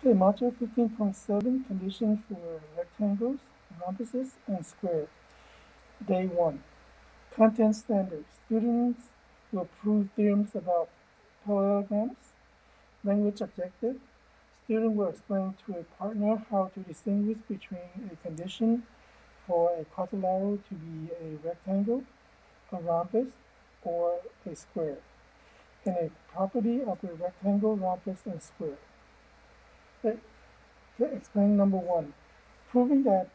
Okay, module 15.7, conditions for rectangles, rhombuses, and square. Day 1. Content standards. Students will prove theorems about parallelograms. Language objective. Student will explain to a partner how to distinguish between a condition for a quadrilateral to be a rectangle, a rhombus, or a square, and a property of a rectangle, rhombus, and square. Explain number 1. Proving that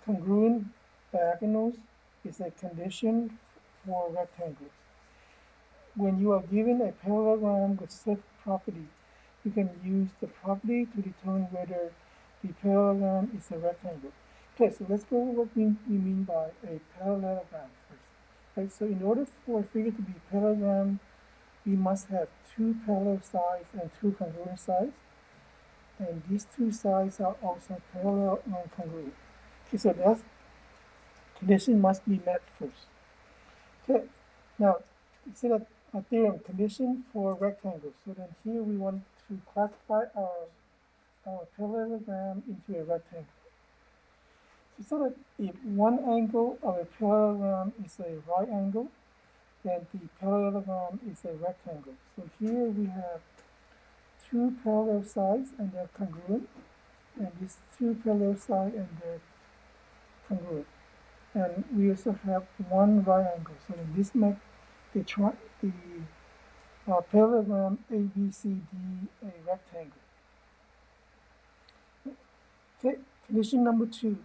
congruent diagonals is a condition for rectangles. When you are given a parallelogram with such property, you can use the property to determine whether the parallelogram is a rectangle. Okay, so let's go over what we mean by a parallelogram first. Okay, so in order for a figure to be a parallelogram, we must have two parallel sides and two congruent sides. And these two sides are also parallel and congruent. Okay, so that condition must be met first. Okay, now instead of a theorem condition for rectangles. So then here we want to classify our parallelogram into a rectangle. So that if one angle of a parallelogram is a right angle, then the parallelogram is a rectangle. So here we have two parallel sides and they're congruent, and these two parallel sides and they're congruent. And we also have one right angle. So then this makes the parallelogram ABCD a rectangle. Okay, condition number 2.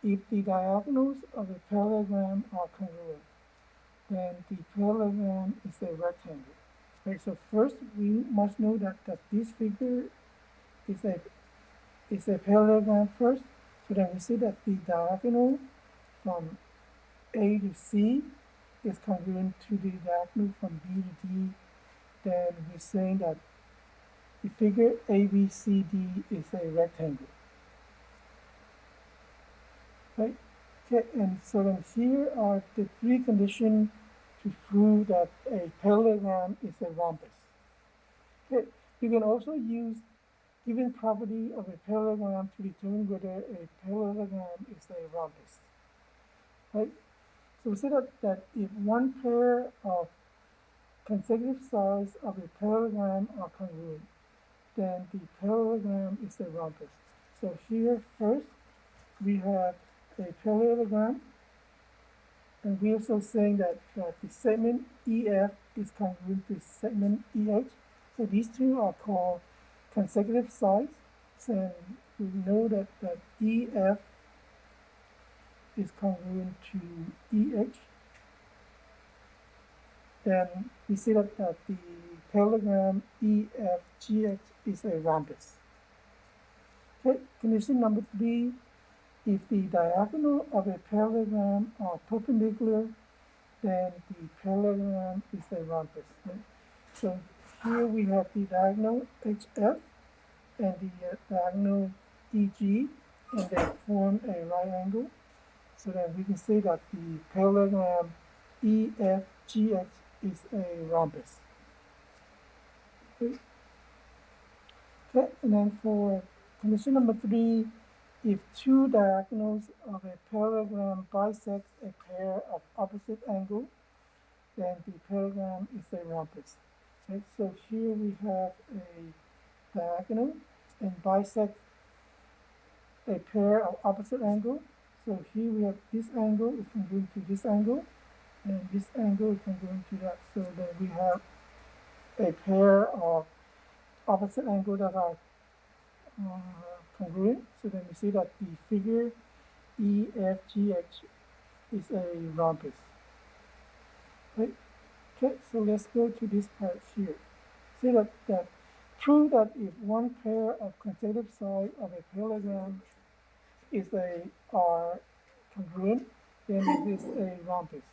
If the diagonals of a parallelogram are congruent, then the parallelogram is a rectangle. Okay, so first we must know that this figure is a parallelogram first. So then we see that the diagonal from A to C is congruent to the diagonal from B to D. Then we're saying that the figure ABCD is a rectangle. Right? Okay, and so then here are the 3 conditions to prove that a parallelogram is a rhombus. Okay, you can also use given property of a parallelogram to determine whether a parallelogram is a rhombus. Right? So we say that if one pair of consecutive sides of a parallelogram are congruent, then the parallelogram is a rhombus. So here first we have a parallelogram, and we're also saying that the segment EF is congruent to segment EH. So these two are called consecutive sides. And we know that EF is congruent to EH. Then we see that the parallelogram EFGH is a rhombus. Okay, condition number 3. If the diagonal of a parallelogram are perpendicular, then the parallelogram is a rhombus. Right? So here we have the diagonal HF and the diagonal EG, and they form a right angle. So then we can say that the parallelogram EFGH is a rhombus. Okay, and then for condition number 3, if two diagonals of a parallelogram bisect a pair of opposite angles, then the parallelogram is a rhombus. Okay, so here we have a diagonal and bisect a pair of opposite angles. So here we have this angle is congruent to this angle, and this angle is congruent to that. So then we have a pair of opposite angles that are congruent. So then we see that the figure EFGH is a rhombus. Right? Okay, so let's go to this part here. See that prove that if one pair of consecutive sides of a parallelogram are congruent, then it is a rhombus.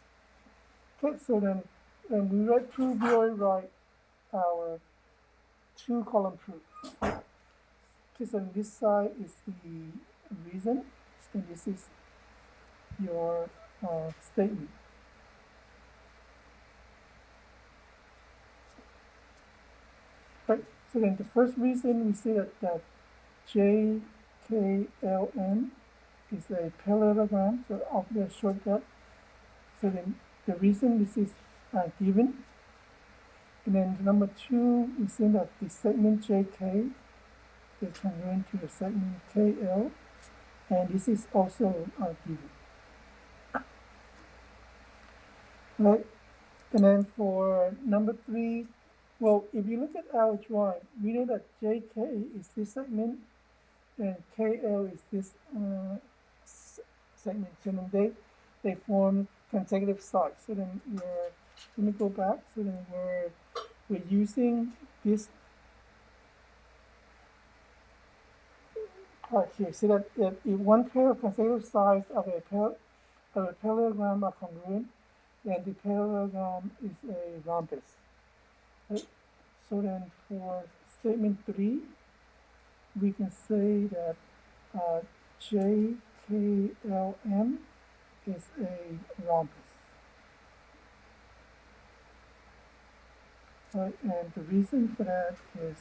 Okay, so then when we write proof, we already write our 2-column proof. Okay, so this side is the reason, and this is your statement. Right. So then the first reason we see that JKLM is a parallelogram, so of the shortcut. So then the reason this is given. And then number 2, we see that the segment JK is congruent to the segment KL, and this is also given. Right? And then for number 3, well, if you look at our drawing, we know that JK is this segment and KL is this segment. So then they form consecutive sides. So then let me go back. So then we're using this part here. So that if one pair of consecutive sides of a parallelogram are congruent, then the parallelogram is a rhombus. Right? So then for statement 3, we can say that JKLM is a rhombus. Right? And the reason for that is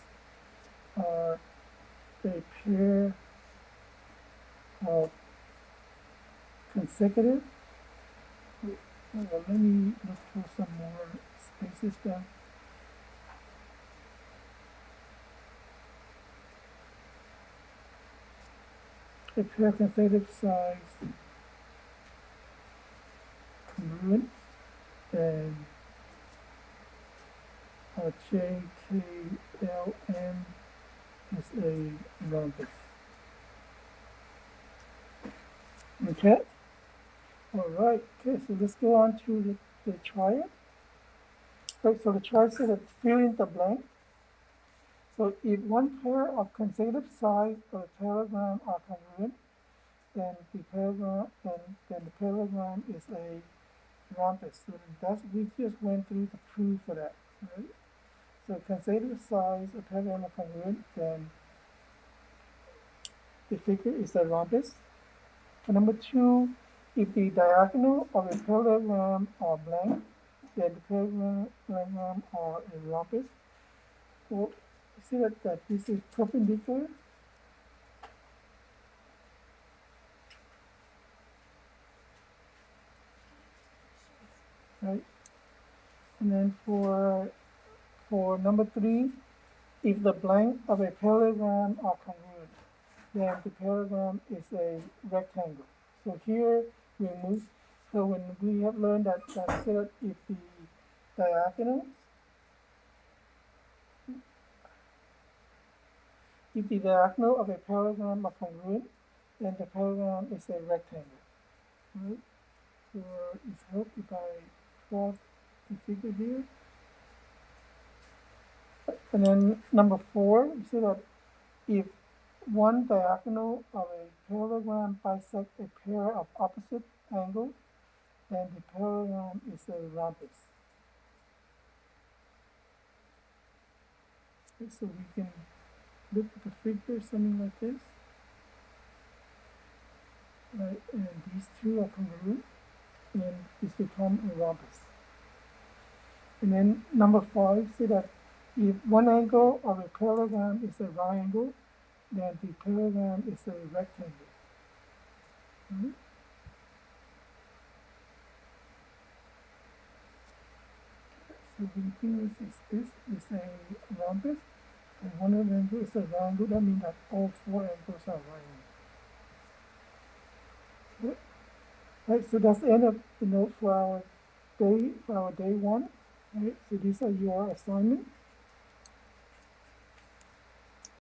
a pair of consecutive. Well, let me look for some more spaces down. A pair of consecutive sides congruent, and JKLM is a rhombus. Okay? Alright, okay, so let's go on to the triad. Right, so the triad says that fill in the blank. So if one pair of consecutive sides of a parallelogram are congruent, then the parallelogram is a rhombus. So that's, we just went through the proof for that, right? So consecutive sides of parallelogram are congruent, then the figure is a rhombus. And number 2, if the diagonal of a parallelogram are blank, then the parallelogram are a rhombus. Well, you see that this is perpendicular. Right? And then for number 3, if the blank of a parallelogram are congruent, then the parallelogram is a rectangle. So here we move. So when we have learned that if the diagonals, if the diagonal of a parallelogram are congruent, then the parallelogram is a rectangle. Right? So it's helped if I plot the figure here. And then number 4, we see that if one diagonal of a parallelogram bisects a pair of opposite angles, then the parallelogram is a rhombus. Okay, so we can look at the figure, something like this. Right, and these two are congruent, and this becomes a rhombus. And then number 5, say that if one angle of a parallelogram is a right angle, then the parallelogram is a rectangle. Right? So we think this is a rhombus, and one of the angles is a right angle. That means that all 4 angles are right angles. Right, so that's the end of the note for our day 1. Right, so these are your assignments.